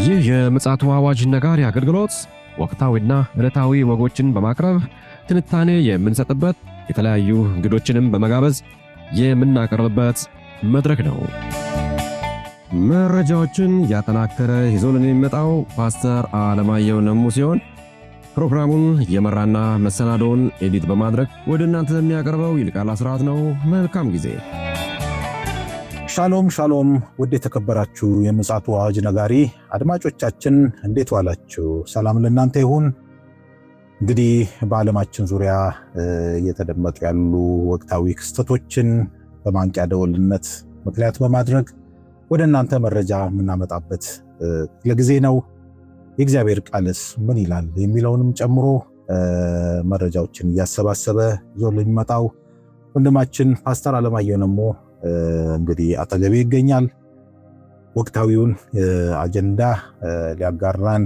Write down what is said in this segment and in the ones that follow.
ይህ የምፅዓቱ አዋጅ ነጋሪ አገልግሎት ወቅታዊና ዕለታዊ ወጎችን በማቅረብ ትንታኔ የምንሰጥበት የተለያዩ እንግዶችንም በመጋበዝ የምናቀርብበት መድረክ ነው። መረጃዎችን ያጠናከረ ይዞልን የሚመጣው ፓስተር አለማየሁ ነሙ ሲሆን ፕሮግራሙን የመራና መሰናዶውን ኤዲት በማድረግ ወደ እናንተ የሚያቀርበው ይልቃል አስራት ነው። መልካም ጊዜ። ሻሎም ሻሎም፣ ውድ የተከበራችሁ የምፅዓቱ አዋጅ ነጋሪ አድማጮቻችን እንዴት ዋላችሁ? ሰላም ለእናንተ ይሁን። እንግዲህ በዓለማችን ዙሪያ እየተደመጡ ያሉ ወቅታዊ ክስተቶችን በማንቂያ ደወልነት ምክንያት በማድረግ ወደ እናንተ መረጃ የምናመጣበት ለጊዜ ነው። የእግዚአብሔር ቃልስ ምን ይላል የሚለውንም ጨምሮ መረጃዎችን እያሰባሰበ ይዞልን የሚመጣው ወንድማችን ፓስተር አለማየሁ ነሙ እንግዲህ አጠገቤ ይገኛል። ወቅታዊውን አጀንዳ ሊያጋራን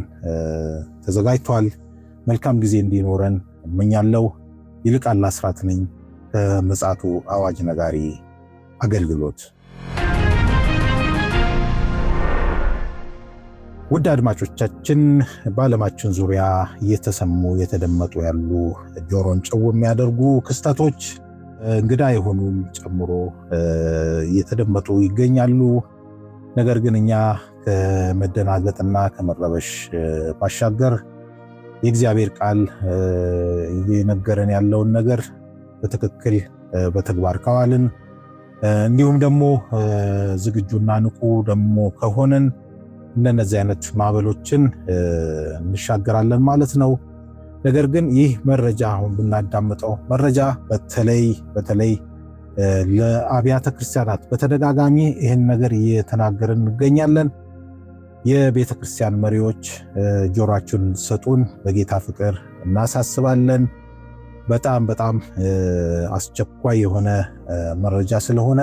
ተዘጋጅቷል። መልካም ጊዜ እንዲኖረን እመኛለሁ። ይልቃል አስራት ነኝ ከምፅዓቱ አዋጅ ነጋሪ አገልግሎት። ውድ አድማጮቻችን በዓለማችን ዙሪያ እየተሰሙ የተደመጡ ያሉ ጆሮን ጭው የሚያደርጉ ክስተቶች እንግዳ የሆኑን ጨምሮ እየተደመጡ ይገኛሉ። ነገር ግን እኛ ከመደናገጥና ከመረበሽ ባሻገር የእግዚአብሔር ቃል እየነገረን ያለውን ነገር በትክክል በተግባር ካዋልን እንዲሁም ደግሞ ዝግጁና ንቁ ደግሞ ከሆነን እነዚህ አይነት ማዕበሎችን እንሻገራለን ማለት ነው። ነገር ግን ይህ መረጃ አሁን ብናዳምጠው መረጃ በተለይ ለአብያተ ክርስቲያናት በተደጋጋሚ ይህን ነገር እየተናገርን እንገኛለን። የቤተ ክርስቲያን መሪዎች ጆሮአችሁን እንድትሰጡን በጌታ ፍቅር እናሳስባለን። በጣም አስቸኳይ የሆነ መረጃ ስለሆነ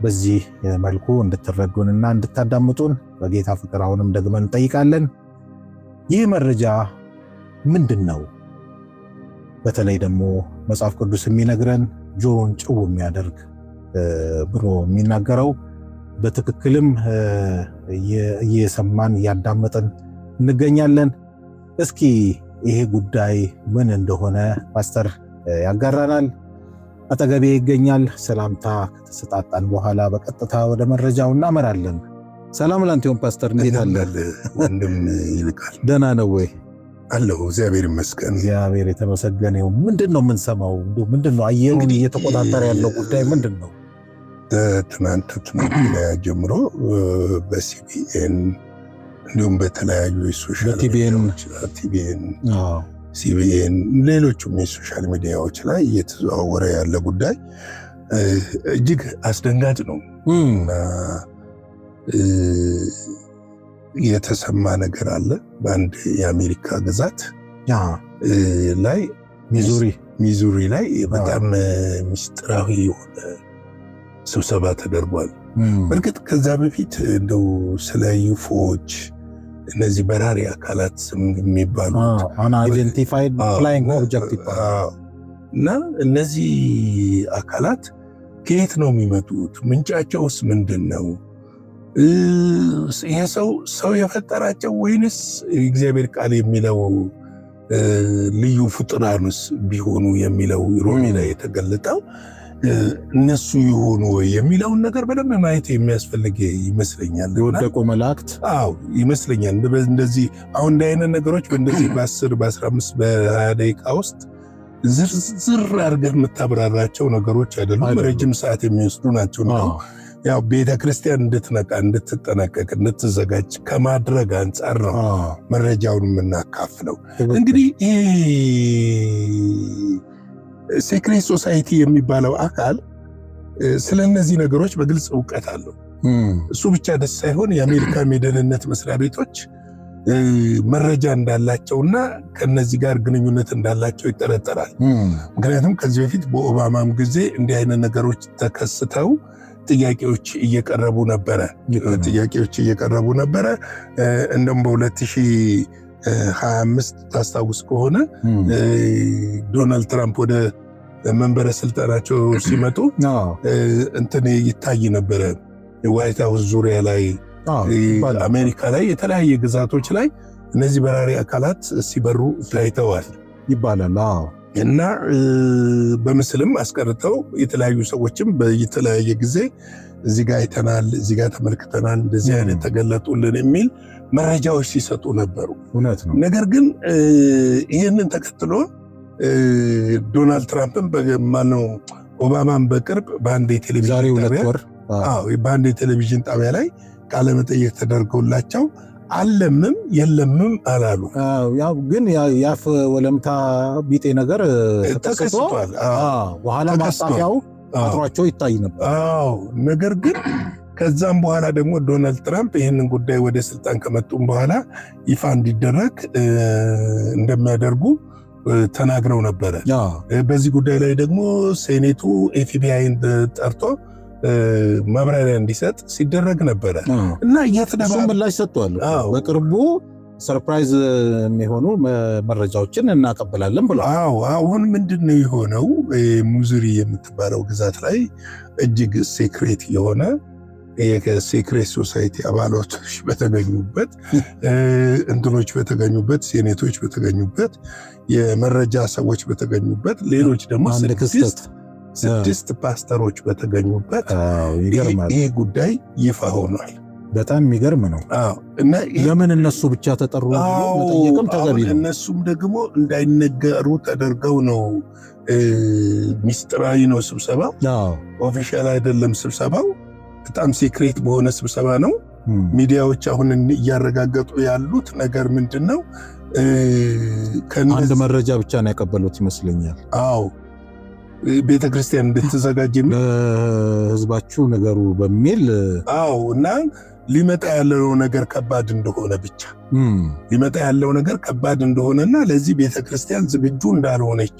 በዚህ መልኩ እንድትረዱንና እንድታዳምጡን በጌታ ፍቅር አሁንም ደግመን እንጠይቃለን። ይህ መረጃ ምንድን ነው? በተለይ ደግሞ መጽሐፍ ቅዱስ የሚነግረን ጆሮን ጭው የሚያደርግ ብሎ የሚናገረው በትክክልም እየሰማን እያዳመጥን እንገኛለን። እስኪ ይሄ ጉዳይ ምን እንደሆነ ፓስተር ያጋራናል። አጠገቤ ይገኛል። ሰላምታ ከተሰጣጣን በኋላ በቀጥታ ወደ መረጃው እናመራለን። ሰላም ላንተ ይሁን ፓስተር፣ እንዴት አለ? ወንድም ይልቃል ደህና ነው ወይ? አለሁ፣ እግዚአብሔር ይመስገን። እግዚአብሔር የተመሰገነ ይሁን። ምንድነው የምንሰማው? ምንድነው አየሩን እየተቆጣጠረ ያለው ጉዳይ ምንድነው? ትናንት ላይ ጀምሮ በሲቢኤን እንዲሁም በተለያዩ የሶሻል ቲቢኤን፣ ሲቢኤን ሌሎችም የሶሻል ሚዲያዎች ላይ እየተዘዋወረ ያለ ጉዳይ እጅግ አስደንጋጭ ነው እና የተሰማ ነገር አለ። በአንድ የአሜሪካ ግዛት ላይ ሚዙሪ ላይ በጣም ምስጢራዊ የሆነ ስብሰባ ተደርጓል። በእርግጥ ከዛ በፊት እንደው ስለ ዩፎዎች እነዚህ በራሪ አካላት ስም የሚባሉ unidentified flying object እና እነዚህ አካላት ከየት ነው የሚመጡት? ምንጫቸውስ ምንድን ነው? ይሄ ሰው የፈጠራቸው ወይንስ እግዚአብሔር ቃል የሚለው ልዩ ፍጡራንስ ቢሆኑ የሚለው ሮሜ ላይ የተገለጠው እነሱ ይሆኑ የሚለውን ነገር በደንብ ማየት የሚያስፈልግ ይመስለኛል። የወደቁ መላእክት ይመስለኛል። እንደዚህ አሁን እንዲህ አይነት ነገሮች በእንደዚህ በ10 በ15 በ20 ደቂቃ ውስጥ ዝርዝር አድርገህ የምታብራራቸው ነገሮች አይደሉም። ረጅም ሰዓት የሚወስዱ ናቸው። ያው ቤተ ክርስቲያን እንድትነቃ፣ እንድትጠነቀቅ፣ እንድትዘጋጅ ከማድረግ አንጻር ነው መረጃውን የምናካፍለው። እንግዲህ ሴክሬት ሶሳይቲ የሚባለው አካል ስለ እነዚህ ነገሮች በግልጽ እውቀት አለው። እሱ ብቻ ደስ ሳይሆን የአሜሪካ የደህንነት መስሪያ ቤቶች መረጃ እንዳላቸውና ከነዚህ ጋር ግንኙነት እንዳላቸው ይጠረጠራል። ምክንያቱም ከዚህ በፊት በኦባማም ጊዜ እንዲህ አይነት ነገሮች ተከስተው ጥያቄዎች እየቀረቡ ነበረ። እንደውም በ2025 ታስታውስ ከሆነ ዶናልድ ትራምፕ ወደ መንበረ ስልጣናቸው ሲመጡ እንትን ይታይ ነበረ። የዋይት ሃውስ ዙሪያ ላይ አሜሪካ ላይ የተለያየ ግዛቶች ላይ እነዚህ በራሪ አካላት ሲበሩ ታይተዋል ይባላል። እና በምስልም አስቀርተው የተለያዩ ሰዎችም በየተለያየ ጊዜ እዚህ ጋር አይተናል፣ እዚህ ጋር ተመልክተናል፣ እንደዚህ አይነት ተገለጡልን የሚል መረጃዎች ሲሰጡ ነበሩ። እውነት ነው። ነገር ግን ይህንን ተከትሎ ዶናልድ ትራምፕን ማነው ኦባማን በቅርብ በአንድ የቴሌቪዥን ጣቢያ ላይ ቃለ መጠይቅ ተደርገውላቸው አለምም የለምም አላሉ። ያው ግን ያፍ ወለምታ ቢጤ ነገር ተከስቷል። በኋላ ማጣፊያው አጥሯቸው ይታይ ነበር። ነገር ግን ከዛም በኋላ ደግሞ ዶናልድ ትራምፕ ይህንን ጉዳይ ወደ ስልጣን ከመጡም በኋላ ይፋ እንዲደረግ እንደሚያደርጉ ተናግረው ነበረ። በዚህ ጉዳይ ላይ ደግሞ ሴኔቱ ኤፍቢአይን ጠርቶ ማብራሪያ እንዲሰጥ ሲደረግ ነበረ እና ምላሽ ሰጥቷል። በቅርቡ ሰርፕራይዝ የሚሆኑ መረጃዎችን እናቀበላለን ብሎ አሁን ምንድነው የሆነው? ሙዙሪ የምትባለው ግዛት ላይ እጅግ ሴክሬት የሆነ የሴክሬት ሶሳይቲ አባላቶች በተገኙበት እንትኖች በተገኙበት ሴኔቶች በተገኙበት የመረጃ ሰዎች በተገኙበት ሌሎች ደግሞ ስድስት ፓስተሮች በተገኙበት ይህ ጉዳይ ይፋ ሆኗል። በጣም የሚገርም ነው። እና ለምን እነሱ ብቻ ተጠሩ መጠየቅም ተገቢ ነው። እነሱም ደግሞ እንዳይነገሩ ተደርገው ነው። ሚስጥራዊ ነው ስብሰባው፣ ኦፊሻል አይደለም ስብሰባው። በጣም ሴክሬት በሆነ ስብሰባ ነው። ሚዲያዎች አሁን እያረጋገጡ ያሉት ነገር ምንድን ነው? አንድ መረጃ ብቻ ነው ያቀበሉት ይመስለኛል። ቤተክርስቲያን እንድትዘጋጅ ህዝባችሁ ነገሩ በሚል እና ሊመጣ ያለው ነገር ከባድ እንደሆነ ብቻ ሊመጣ ያለው ነገር ከባድ እንደሆነና ለዚህ ቤተክርስቲያን ዝግጁ እንዳልሆነች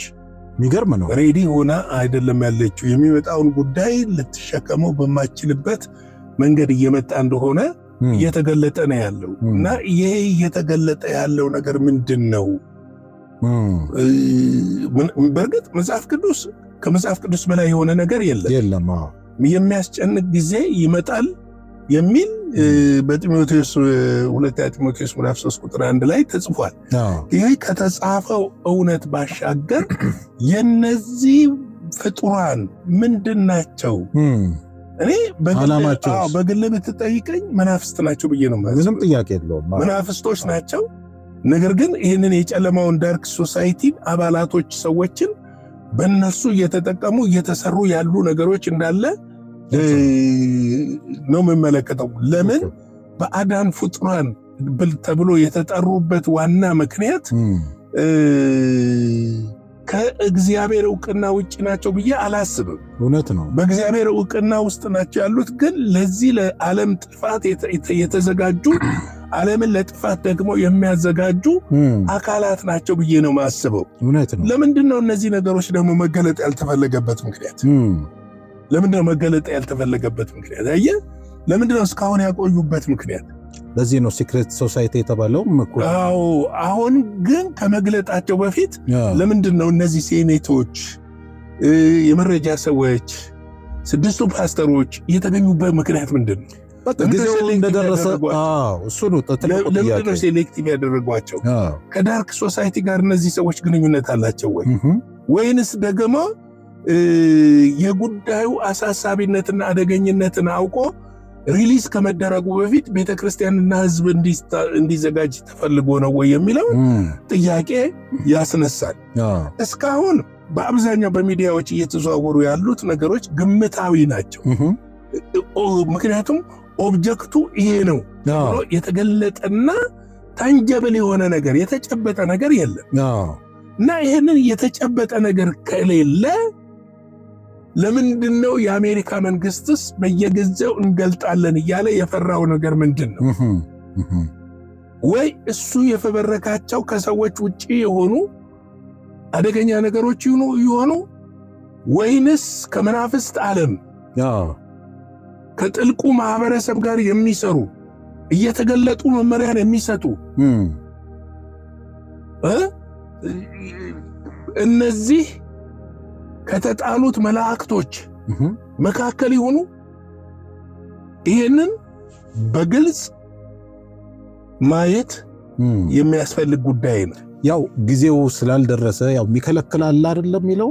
የሚገርም ነው። ሬዲ ሆና አይደለም ያለችው። የሚመጣውን ጉዳይ ልትሸከመው በማችልበት መንገድ እየመጣ እንደሆነ እየተገለጠ ነው ያለው እና ይሄ እየተገለጠ ያለው ነገር ምንድን ነው? በእርግጥ ከመጽሐፍ ቅዱስ በላይ የሆነ ነገር የለም። የሚያስጨንቅ ጊዜ ይመጣል የሚል በጢሞቴዎስ 2 ጢሞቴዎስ ምዕራፍ 3 ቁጥር 1 ላይ ተጽፏል። ይሄ ከተጻፈው እውነት ባሻገር የነዚህ ፍጡራን ምንድን ናቸው? እኔ በግል ብትጠይቀኝ መናፍስት ናቸው ብዬ ነው ማለት። ምንም ጥያቄ የለውም፣ መናፍስቶች ናቸው። ነገር ግን ይህንን የጨለማውን ዳርክ ሶሳይቲ አባላቶች ሰዎችን በእነሱ እየተጠቀሙ እየተሰሩ ያሉ ነገሮች እንዳለ ነው የምመለከተው። ለምን በአዳን ፍጡራን ተብሎ የተጠሩበት ዋና ምክንያት ከእግዚአብሔር ዕውቅና ውጭ ናቸው ብዬ አላስብም። እውነት ነው፣ በእግዚአብሔር ዕውቅና ውስጥ ናቸው ያሉት። ግን ለዚህ ለዓለም ጥፋት የተዘጋጁ ዓለምን ለጥፋት ደግሞ የሚያዘጋጁ አካላት ናቸው ብዬ ነው ማስበው። እውነት ነው። ለምንድን ነው እነዚህ ነገሮች ደግሞ መገለጥ ያልተፈለገበት ምክንያት? ለምንድን ነው መገለጥ ያልተፈለገበት ምክንያት? አየህ፣ ለምንድን ነው እስካሁን ያቆዩበት ምክንያት? ለዚህ ነው ሲክሬት ሶሳይቲ የተባለው። አሁን ግን ከመግለጣቸው በፊት ለምንድን ነው እነዚህ ሴኔቶች፣ የመረጃ ሰዎች፣ 6ቱ ፓስተሮች የተገኙበት ምክንያት ምንድን ነው? ጊዜው እንደደረሰ እሱ ነው ለምንድን ነው ሴሌክቲቭ ያደረጓቸው? ከዳርክ ሶሳይቲ ጋር እነዚህ ሰዎች ግንኙነት አላቸው ወይ? ወይንስ ደግሞ የጉዳዩ አሳሳቢነትና አደገኝነትን አውቆ ሪሊዝ ከመደረጉ በፊት ቤተክርስቲያንና ሕዝብ እንዲዘጋጅ ተፈልጎ ነው ወይ የሚለው ጥያቄ ያስነሳል። እስካሁን በአብዛኛው በሚዲያዎች እየተዘዋወሩ ያሉት ነገሮች ግምታዊ ናቸው። ምክንያቱም ኦብጀክቱ ይሄ ነው ብሎ የተገለጠና ታንጀብል የሆነ ነገር የተጨበጠ ነገር የለም እና ይህንን የተጨበጠ ነገር ከሌለ ለምንድነው የአሜሪካ መንግስትስ በየጊዜው እንገልጣለን እያለ የፈራው ነገር ምንድን ነው? ወይ እሱ የፈበረካቸው ከሰዎች ውጪ የሆኑ አደገኛ ነገሮች ይሆኑ፣ ወይንስ ከመናፍስት ዓለም ከጥልቁ ማህበረሰብ ጋር የሚሰሩ እየተገለጡ መመሪያን የሚሰጡ እነዚህ ከተጣሉት መላእክቶች መካከል ይሆኑ? ይሄንን በግልጽ ማየት የሚያስፈልግ ጉዳይ ነው። ያው ጊዜው ስላልደረሰ ያው የሚከለክላል አይደለም የሚለው።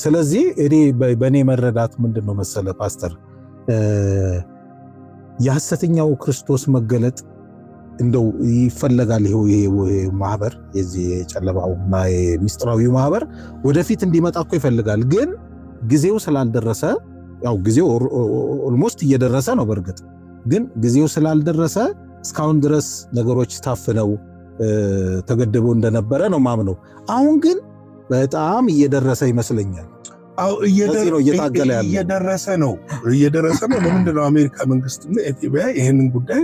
ስለዚህ እኔ በእኔ መረዳት ምንድነው መሰለ ፓስተር፣ የሐሰተኛው ክርስቶስ መገለጥ እንደው ይፈለጋል። ይሄ ማህበር የዚህ የጨለማውና የሚስጥራዊው ማህበር ወደፊት እንዲመጣ እኮ ይፈልጋል። ግን ጊዜው ስላልደረሰ ያው ጊዜው ኦልሞስት እየደረሰ ነው። በእርግጥ ግን ጊዜው ስላልደረሰ እስካሁን ድረስ ነገሮች ታፍነው ተገድበው እንደነበረ ነው ማምነው። አሁን ግን በጣም እየደረሰ ይመስለኛል። አው እየደረሰ ነው። ለምንድነው አሜሪካ መንግስትና ኢትዮጵያ ይሄንን ጉዳይ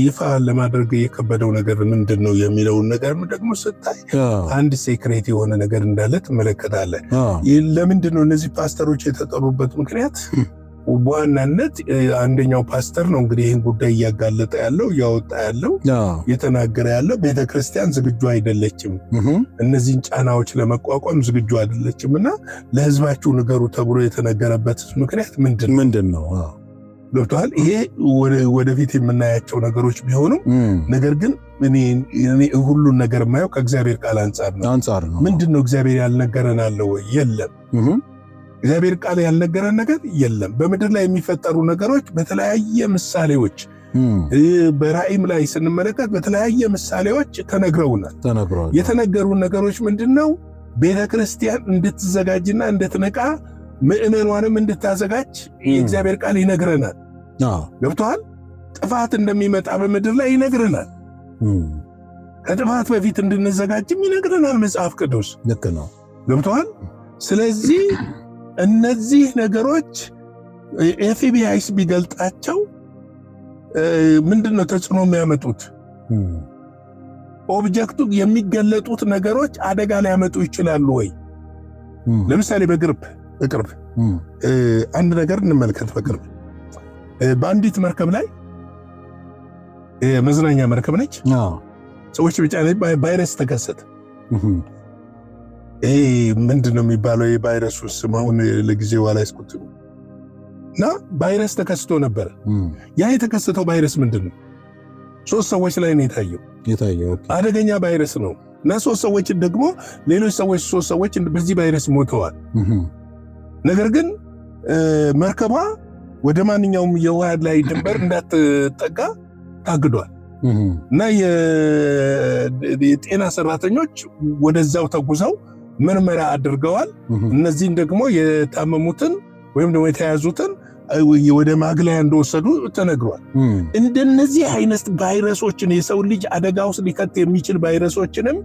ይፋ ለማድረግ የከበደው ነገር ምንድነው የሚለውን ነገር ደግሞ ስታይ አንድ ሴክሬት የሆነ ነገር እንዳለ ትመለከታለህ። ለምንድነው እነዚህ ፓስተሮች የተጠሩበት ምክንያት? በዋናነት አንደኛው ፓስተር ነው እንግዲህ ይህን ጉዳይ እያጋለጠ ያለው እያወጣ ያለው የተናገረ ያለው ቤተክርስቲያን ዝግጁ አይደለችም፣ እነዚህን ጫናዎች ለመቋቋም ዝግጁ አይደለችም እና ለህዝባችሁ ንገሩ ተብሎ የተነገረበት ምክንያት ምንድን ነው? ገብቶሃል? ይሄ ወደፊት የምናያቸው ነገሮች ቢሆኑም ነገር ግን እኔ ሁሉን ነገር የማየው ከእግዚአብሔር ቃል አንጻር ነው። ምንድነው እግዚአብሔር ያልነገረን አለ ወይ? የለም። እግዚአብሔር ቃል ያልነገረን ነገር የለም። በምድር ላይ የሚፈጠሩ ነገሮች በተለያየ ምሳሌዎች በራእይም ላይ ስንመለከት በተለያየ ምሳሌዎች ተነግረውናል። የተነገሩን ነገሮች ምንድነው? ቤተክርስቲያን እንድትዘጋጅና እንድትነቃ ምእመኗንም እንድታዘጋጅ የእግዚአብሔር ቃል ይነግረናል። ገብቶሃል? ጥፋት እንደሚመጣ በምድር ላይ ይነግረናል። ከጥፋት በፊት እንድንዘጋጅም ይነግረናል መጽሐፍ ቅዱስ። ልክ ነው። ገብቶሃል? ስለዚህ እነዚህ ነገሮች ኤፍቢአይስ ቢገልጣቸው ምንድነው ተጽዕኖ የሚያመጡት? ኦብጀክቱ የሚገለጡት ነገሮች አደጋ ሊያመጡ ይችላሉ ወይ? ለምሳሌ በቅርብ አንድ ነገር እንመልከት። በቅርብ በአንዲት መርከብ ላይ መዝናኛ መርከብ ነች፣ ሰዎች ብቻ ቫይረስ ተከሰተ። ምንድነው የሚባለው የቫይረሱ ስም አሁን ለጊዜው አላስኩትም። እና ቫይረስ ተከስቶ ነበር። ያ የተከሰተው ቫይረስ ምንድነው? 3 ሰዎች ላይ ነው የታየው። አደገኛ ቫይረስ ነው እና 3 ሰዎች ደግሞ ሌሎች 3 ሰዎች በዚህ ቫይረስ ሞተዋል። ነገር ግን መርከቧ ወደ ማንኛውም የውሃ ላይ ድንበር እንዳትጠጋ ታግዷል እና የጤና ሰራተኞች ወደዛው ተጉዘው ምርመራ አድርገዋል። እነዚህን ደግሞ የታመሙትን ወይም ደግሞ የተያዙትን ወደ ማግለያ እንደወሰዱ ተነግሯል። እንደነዚህ አይነት ቫይረሶችን የሰው ልጅ አደጋ ውስጥ ሊከት የሚችል ቫይረሶችንም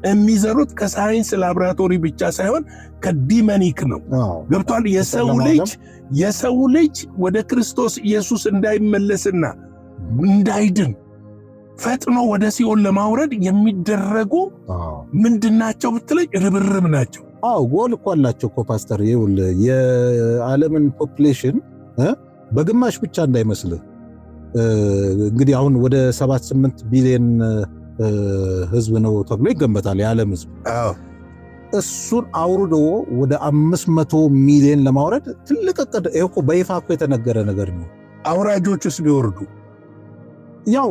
የሚዘሩት ከሳይንስ ላቦራቶሪ ብቻ ሳይሆን ከዲመኒክ ነው። ገብቷል? የሰው ልጅ ወደ ክርስቶስ ኢየሱስ እንዳይመለስና እንዳይድን ፈጥኖ ወደ ሲኦል ለማውረድ የሚደረጉ ምንድናቸው ብትለኝ ርብርብ ናቸው። ጎል እኮ አላቸው እኮ ፓስተር። ይኸውልህ የዓለምን ፖፕሌሽን በግማሽ ብቻ እንዳይመስልህ እንግዲህ አሁን ወደ 7-8 ቢሊዮን ህዝብ ነው ተብሎ ይገመታል የዓለም ህዝብ። እሱን አውርዶ ወደ 500 ሚሊዮን ለማውረድ ትልቅ እቅድ እኮ በይፋ እኮ የተነገረ ነገር ነው። አውራጆቹስ ቢወርዱ ያው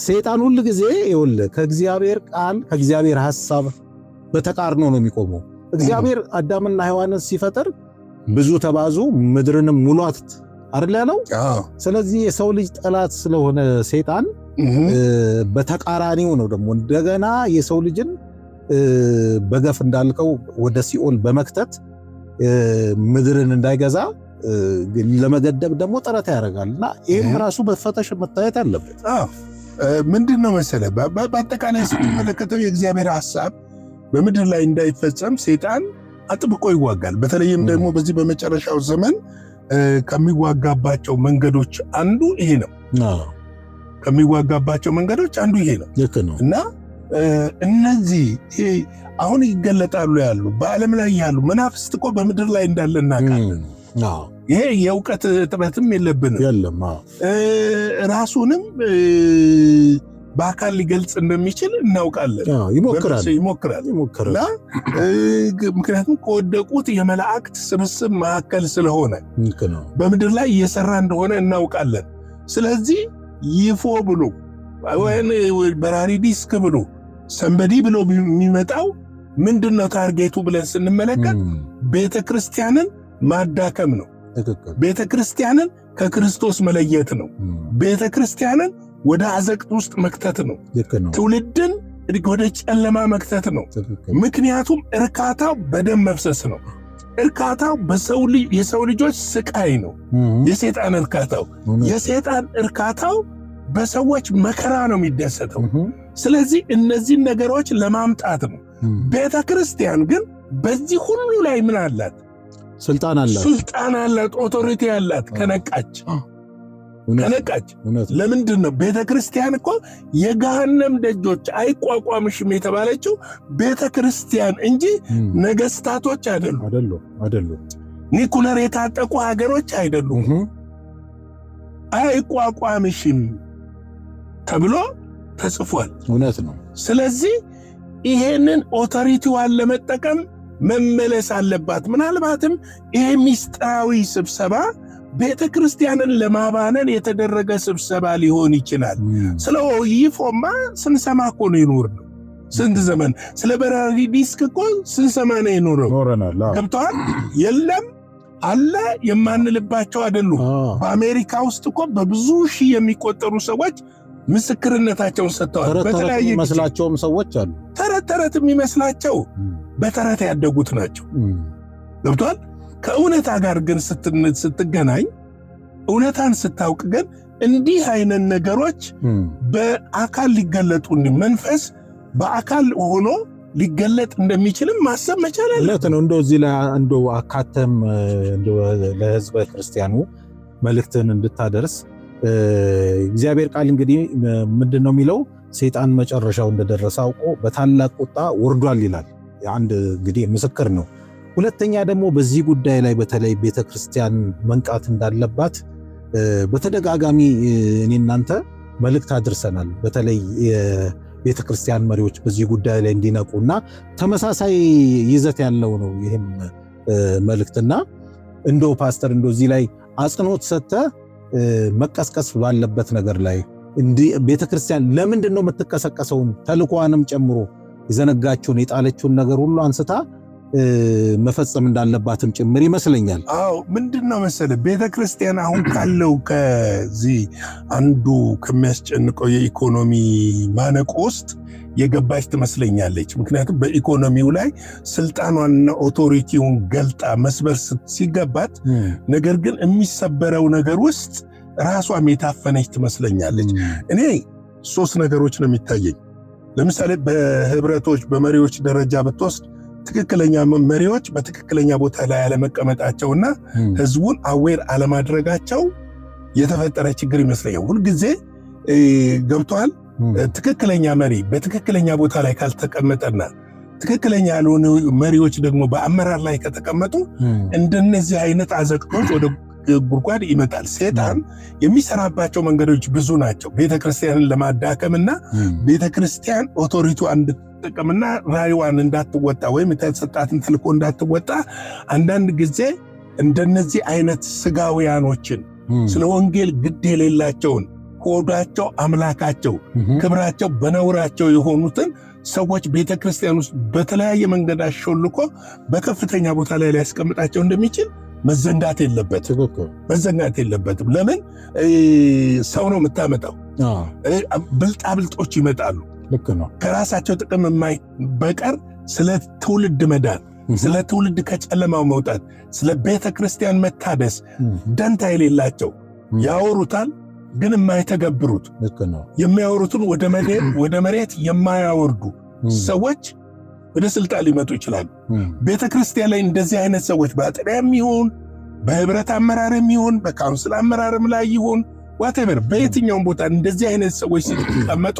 ሰይጣን ሁሉ ጊዜ ይኸውልህ ከእግዚአብሔር ቃል ከእግዚአብሔር ሐሳብ በተቃርኖ ነው የሚቆመው። እግዚአብሔር አዳምና ሔዋንን ሲፈጥር ብዙ ተባዙ ምድርንም ሙሏት አይደል ያለው? ስለዚህ የሰው ልጅ ጠላት ስለሆነ ሰይጣን በተቃራኒው ነው ደግሞ እንደገና የሰው ልጅን በገፍ እንዳልከው ወደ ሲኦል በመክተት ምድርን እንዳይገዛ ለመገደብ ደግሞ ጥረት ያደርጋልና ይህም ራሱ በፈተሽ መታየት አለበት። ምንድነው መሰለህ በአጠቃላይ ስትመለከተው የእግዚአብሔር ሐሳብ በምድር ላይ እንዳይፈጸም ሰይጣን አጥብቆ ይዋጋል። በተለይም ደግሞ በዚህ በመጨረሻው ዘመን ከሚዋጋባቸው መንገዶች አንዱ ይሄ ነው። እና እነዚህ አሁን ይገለጣሉ ያሉ በዓለም ላይ ያሉ መናፍስት እኮ በምድር ላይ እንዳለ እናውቃለን። ይሄ የእውቀት እጥረትም የለብንም። ራሱንም በአካል ሊገልጽ እንደሚችል እናውቃለን። ይሞክራል። ምክንያቱም ከወደቁት የመላእክት ስብስብ መካከል ስለሆነ በምድር ላይ እየሰራ እንደሆነ እናውቃለን። ስለዚህ ይፎ ብሎ ወይም በራሪ ዲስክ ብሎ ሰንበዲ ብሎ የሚመጣው ምንድነው ታርጌቱ ብለን ስንመለከት ቤተክርስቲያንን ማዳከም ነው። ቤተክርስቲያንን ከክርስቶስ መለየት ነው። ቤተክርስቲያንን ወደ አዘቅት ውስጥ መክተት ነው። ትውልድን ወደ ጨለማ መክተት ነው። ምክንያቱም እርካታው በደም መፍሰስ ነው። እርካታው የሰው ልጆች ስቃይ ነው። የሰይጣን እርካታው በሰዎች መከራ ነው የሚደሰተው። ስለዚህ እነዚህን ነገሮች ለማምጣት ነው። ቤተ ክርስቲያን ግን በዚህ ሁሉ ላይ ምን አላት? ስልጣን አላት፣ ኦቶሪቲ አላት። ከነቃች ለምንድን ነው ቤተ ክርስቲያን እኮ የገሃነም ደጆች አይቋቋምሽም የተባለችው ቤተ ክርስቲያን እንጂ ነገስታቶች አይደሉም። ኒኩለር የታጠቁ ሀገሮች አይደሉም። አይቋቋምሽም ተብሎ ተጽፏል። እውነት ነው። ስለዚህ ይሄንን ኦቶሪቲዋን ለመጠቀም መመለስ አለባት። ምናልባትም ይሄ ሚስጥራዊ ስብሰባ ቤተ ክርስቲያንን ለማባነን የተደረገ ስብሰባ ሊሆን ይችላል። ስለ ይፎማ ስንሰማ እኮ ነው የኖርነው። ስንት ዘመን ስለ በራሪ ዲስክ እኮ ስንሰማ ነው የኖረው። ገብተዋል። የለም አለ የማንልባቸው አይደሉም። በአሜሪካ ውስጥ እኮ በብዙ ሺህ የሚቆጠሩ ሰዎች ምስክርነታቸውን ሰጥተዋል። በተለያየ የሚመስላቸውም ሰዎች አሉ። ተረት የሚመስላቸው በተረት ያደጉት ናቸው። ገብቷል። ከእውነታ ጋር ግን ስትገናኝ እውነታን ስታውቅ ግን እንዲህ አይነት ነገሮች በአካል ሊገለጡ መንፈስ በአካል ሆኖ ሊገለጥ እንደሚችልም ማሰብ መቻል አለበት ነው። እንደው እዚህ ላይ እንደው አካተም ለሕዝበ ክርስቲያኑ መልእክትን እንድታደርስ እግዚአብሔር ቃል እንግዲህ ምንድነው የሚለው? ሰይጣን መጨረሻው እንደደረሰ አውቆ በታላቅ ቁጣ ወርዷል ይላል። አንድ እንግዲህ ምስክር ነው። ሁለተኛ ደግሞ በዚህ ጉዳይ ላይ በተለይ ቤተክርስቲያን መንቃት እንዳለባት በተደጋጋሚ እኔ እናንተ መልእክት አድርሰናል። በተለይ የቤተክርስቲያን መሪዎች በዚህ ጉዳይ ላይ እንዲነቁና ተመሳሳይ ይዘት ያለው ነው ይህም መልእክትና እንደው ፓስተር እንደው እዚህ ላይ አጽንኦት ሰጥተ መቀስቀስ ባለበት ነገር ላይ እንዲህ ቤተክርስቲያን ለምንድን ነው የምትቀሰቀሰውን ተልኳንም ጨምሮ የዘነጋችውን የጣለችውን ነገር ሁሉ አንስታ መፈጸም እንዳለባትም ጭምር ይመስለኛል። አዎ ምንድነው መሰለ ቤተክርስቲያን አሁን ካለው ከዚህ አንዱ ከሚያስጨንቀው የኢኮኖሚ ማነቆ ውስጥ የገባች ትመስለኛለች። ምክንያቱም በኢኮኖሚው ላይ ስልጣኗንና ኦቶሪቲውን ገልጣ መስበር ሲገባት፣ ነገር ግን የሚሰበረው ነገር ውስጥ ራሷም የታፈነች ትመስለኛለች። እኔ 3 ነገሮች ነው የሚታየኝ። ለምሳሌ በህብረቶች በመሪዎች ደረጃ ብትወስድ ትክክለኛ መሪዎች በትክክለኛ ቦታ ላይ አለመቀመጣቸውና ህዝቡን አዌር አለማድረጋቸው የተፈጠረ ችግር ይመስለኛል። ሁልጊዜ ገብቷል። ትክክለኛ መሪ በትክክለኛ ቦታ ላይ ካልተቀመጠና ትክክለኛ ያልሆኑ መሪዎች ደግሞ በአመራር ላይ ከተቀመጡ እንደነዚህ አይነት አዘቅቶች ወደ ጉድጓድ ይመጣል። ሰይጣን የሚሰራባቸው መንገዶች ብዙ ናቸው። ቤተክርስቲያንን ለማዳከምና ቤተክርስቲያን ኦቶሪቲዋን እንድትጠቀምና ራዕይዋን እንዳትወጣ ወይም የተሰጣትን ተልእኮ እንዳትወጣ አንዳንድ ጊዜ እንደነዚህ አይነት ስጋውያኖችን ስለ ወንጌል ግድ የሌላቸውን ሆዳቸው አምላካቸው ክብራቸው በነውራቸው የሆኑትን ሰዎች ቤተክርስቲያን ውስጥ በተለያየ መንገድ አሾልኮ በከፍተኛ ቦታ ላይ ሊያስቀምጣቸው እንደሚችል መዘንጋት የለበትም። ለምን ሰው ነው የምታመጣው። ብልጣብልጦች ይመጣሉ። ልክ ነው። ከራሳቸው ጥቅም በቀር ስለ ትውልድ መዳን፣ ስለ ትውልድ ከጨለማው መውጣት፣ ስለ ቤተክርስቲያን መታደስ ደንታ የሌላቸው ያወሩታል፣ ግን የማይተገብሩት የሚያወሩትን ወደ መሬት የማያወርዱ ሰዎች ወደ ስልጣን ሊመጡ ይችላሉ። ቤተክርስቲያን ላይ እንደዚህ አይነት ሰዎች በአጥቢያም ይሁን በህብረት አመራርም ይሁን በካውንስል አመራርም ላይ ይሁን ዋቴቨር በየትኛውም ቦታ እንደዚህ አይነት ሰዎች ሲቀመጡ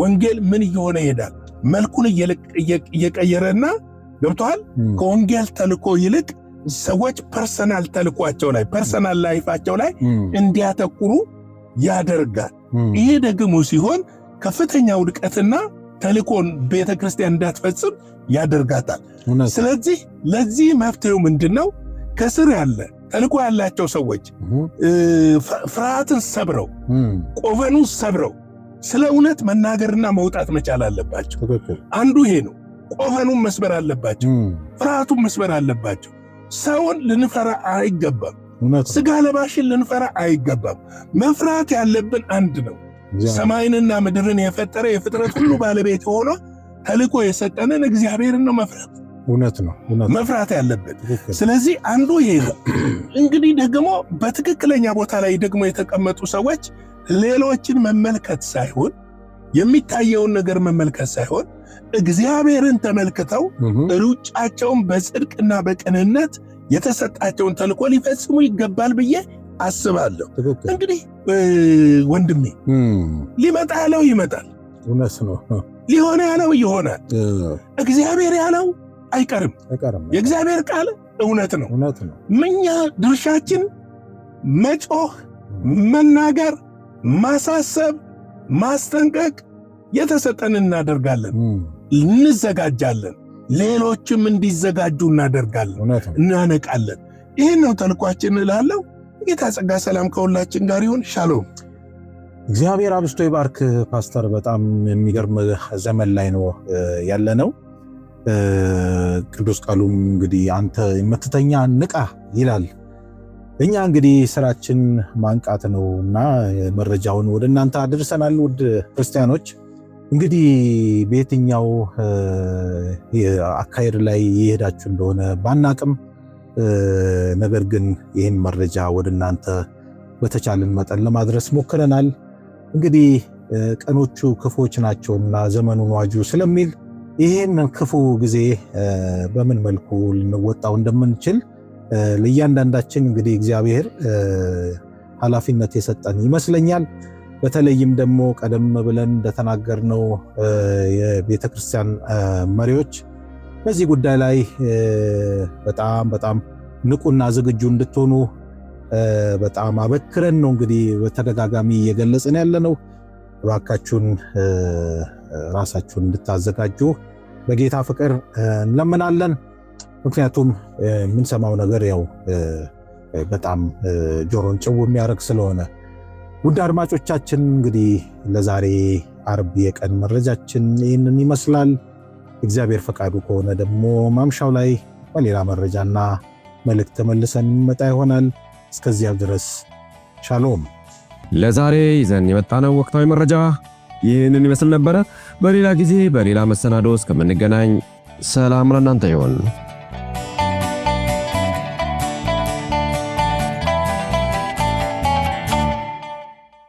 ወንጌል ምን እየሆነ ይሄዳል? መልኩን እየቀየረና ገብቷል። ከወንጌል ተልኮ ይልቅ ሰዎች ፐርሰናል ተልኳቸው ላይ ፐርሰናል ላይፋቸው ላይ እንዲያተኩሩ ያደርጋል። ይሄ ደግሞ ሲሆን ከፍተኛ ውድቀትና ተልእኮን ቤተክርስቲያን እንዳትፈጽም ያደርጋታል። ስለዚህ ለዚህ መፍትሄው ምንድነው? ከስር ያለ ተልእኮ ያላቸው ሰዎች ፍርሃትን ሰብረው ቆፈኑን ሰብረው ስለ እውነት መናገርና መውጣት መቻል አለባቸው። አንዱ ይሄ ነው። ቆፈኑን መስበር አለባቸው። ፍርሃቱን መስበር አለባቸው። ሰውን ልንፈራ አይገባም። ስጋ ለባሽን ልንፈራ አይገባም። መፍራት ያለብን አንድ ነው። ሰማይንና ምድርን የፈጠረ የፍጥረት ሁሉ ባለቤት ሆኖ ተልእኮ የሰጠንን እግዚአብሔርን ነው መፍራት። እውነት ነው መፍራት ያለብን። ስለዚህ አንዱ ይሄ ነው። እንግዲህ ደግሞ በትክክለኛ ቦታ ላይ ደግሞ የተቀመጡ ሰዎች ሌሎችን መመልከት ሳይሆን የሚታየውን ነገር መመልከት ሳይሆን እግዚአብሔርን ተመልክተው ሩጫቸውን በጽድቅና በቅንነት የተሰጣቸውን ተልእኮ ሊፈጽሙ ይገባል ብዬ አስባለሁ። እንግዲህ ወንድሜ ሊመጣ ያለው ይመጣል። እውነት ነው። ሊሆን ያለው ይሆናል። እግዚአብሔር ያለው አይቀርም። የእግዚአብሔር ቃል እውነት ነው። እኛ ድርሻችን መጮህ፣ መናገር፣ ማሳሰብ፣ ማስጠንቀቅ የተሰጠን እናደርጋለን፣ እንዘጋጃለን። ሌሎችም እንዲዘጋጁ እናደርጋለን፣ እናነቃለን። ይህን ነው ተልኳችን እላለሁ። ጌታ ጸጋ ሰላም ከሁላችን ጋር ይሁን። ሻሎም። እግዚአብሔር አብስቶ ይባርክ ፓስተር። በጣም የሚገርም ዘመን ላይ ነው ያለነው። ቅዱስ ቃሉም እንግዲህ አንተ የምትተኛ ንቃ ይላል። እኛ እንግዲህ ስራችን ማንቃት ነውና መረጃውን ወደ እናንተ አድርሰናል። ውድ ክርስቲያኖች እንግዲህ በየትኛው አካሄድ ላይ የሄዳችሁ እንደሆነ ባናቅም፣ ነገር ግን ይህን መረጃ ወደ እናንተ በተቻለን መጠን ለማድረስ ሞክረናል። እንግዲህ ቀኖቹ ክፉዎች ናቸውና ዘመኑን ዋጁ ስለሚል ይህን ክፉ ጊዜ በምን መልኩ ልንወጣው እንደምንችል ለእያንዳንዳችን እንግዲህ እግዚአብሔር ኃላፊነት የሰጠን ይመስለኛል። በተለይም ደግሞ ቀደም ብለን እንደተናገርነው የቤተክርስቲያን መሪዎች በዚህ ጉዳይ ላይ በጣም ንቁና ዝግጁ እንድትሆኑ በጣም አበክረን ነው እንግዲህ በተደጋጋሚ እየገለጽን ያለነው። እባካችሁን ራሳችሁን እንድታዘጋጁ በጌታ ፍቅር እንለምናለን። ምክንያቱም የምንሰማው ነገር ያው በጣም ጆሮን ጭው የሚያደርግ ስለሆነ። ውድ አድማጮቻችን እንግዲህ ለዛሬ አርብ የቀን መረጃችን ይህንን ይመስላል። እግዚአብሔር ፈቃዱ ከሆነ ደግሞ ማምሻው ላይ በሌላ መረጃና መልእክት ተመልሰን እንመጣ ይሆናል። እስከዚያው ድረስ ሻሎም። ለዛሬ ይዘን የመጣነው ወቅታዊ መረጃ ይህንን ይመስል ነበረ። በሌላ ጊዜ በሌላ መሰናዶ እስከምንገናኝ ሰላም ለእናንተ ይሁን።